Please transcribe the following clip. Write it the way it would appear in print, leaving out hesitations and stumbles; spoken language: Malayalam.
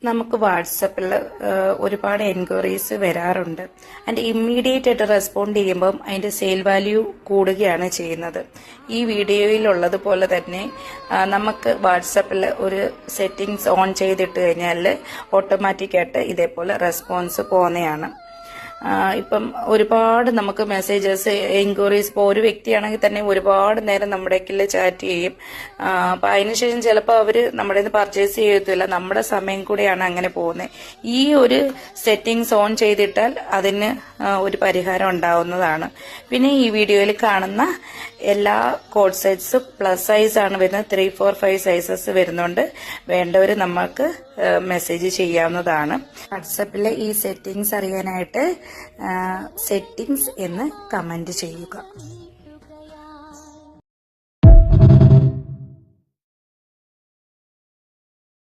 നമുക്ക് വാട്സപ്പിൽ ഒരുപാട് എൻക്വയറീസ് വരാറുണ്ട്. ആൻഡ് ഇമ്മീഡിയറ്റ് ആയിട്ട് റെസ്പോണ്ട് ചെയ്യുമ്പം അതിന്റെ സെയിൽ വാല്യൂ കൂടുകയാണ് ചെയ്യുന്നത്. ഈ വീഡിയോയിലുള്ളതുപോലെ തന്നെ നമുക്ക് വാട്സപ്പിൽ ഒരു സെറ്റിംഗ്സ് ഓൺ ചെയ്തിട്ട് കഴിഞ്ഞാൽ ഓട്ടോമാറ്റിക്കായിട്ട് ഇതേപോലെ റെസ്പോൺസ് പോകുന്നതാണ്. ഇപ്പം ഒരുപാട് നമുക്ക് മെസ്സേജസ് എൻക്വയറീസ് ഇപ്പോൾ ഒരു വ്യക്തിയാണെങ്കിൽ തന്നെ ഒരുപാട് നേരം നമ്മുടെ ചാറ്റ് ചെയ്യും. അപ്പം അതിനുശേഷം ചിലപ്പോൾ അവർ നമ്മുടെ നിന്ന് പർച്ചേസ് ചെയ്യത്തില്ല. നമ്മുടെ സമയം കൂടെയാണ് അങ്ങനെ പോകുന്നത്. ഈ ഒരു സെറ്റിംഗ്സ് ഓൺ ചെയ്തിട്ടാൽ അതിന് ഒരു പരിഹാരം ഉണ്ടാവുന്നതാണ്. പിന്നെ ഈ വീഡിയോയിൽ കാണുന്ന എല്ലാ കോഡ് സെറ്റ്സും പ്ലസ് സൈസ് ആണ് വരുന്നത്. 3, 4, 5 സൈസസ് വരുന്നുണ്ട്. വേണ്ടവർ നമുക്ക് മെസ്സേജ് ചെയ്യാവുന്നതാണ്. വാട്സപ്പിലെ ഈ സെറ്റിംഗ്സ് അറിയാനായിട്ട് സെറ്റിംഗ്സ് എന്ന് കമന്റ് ചെയ്യുക.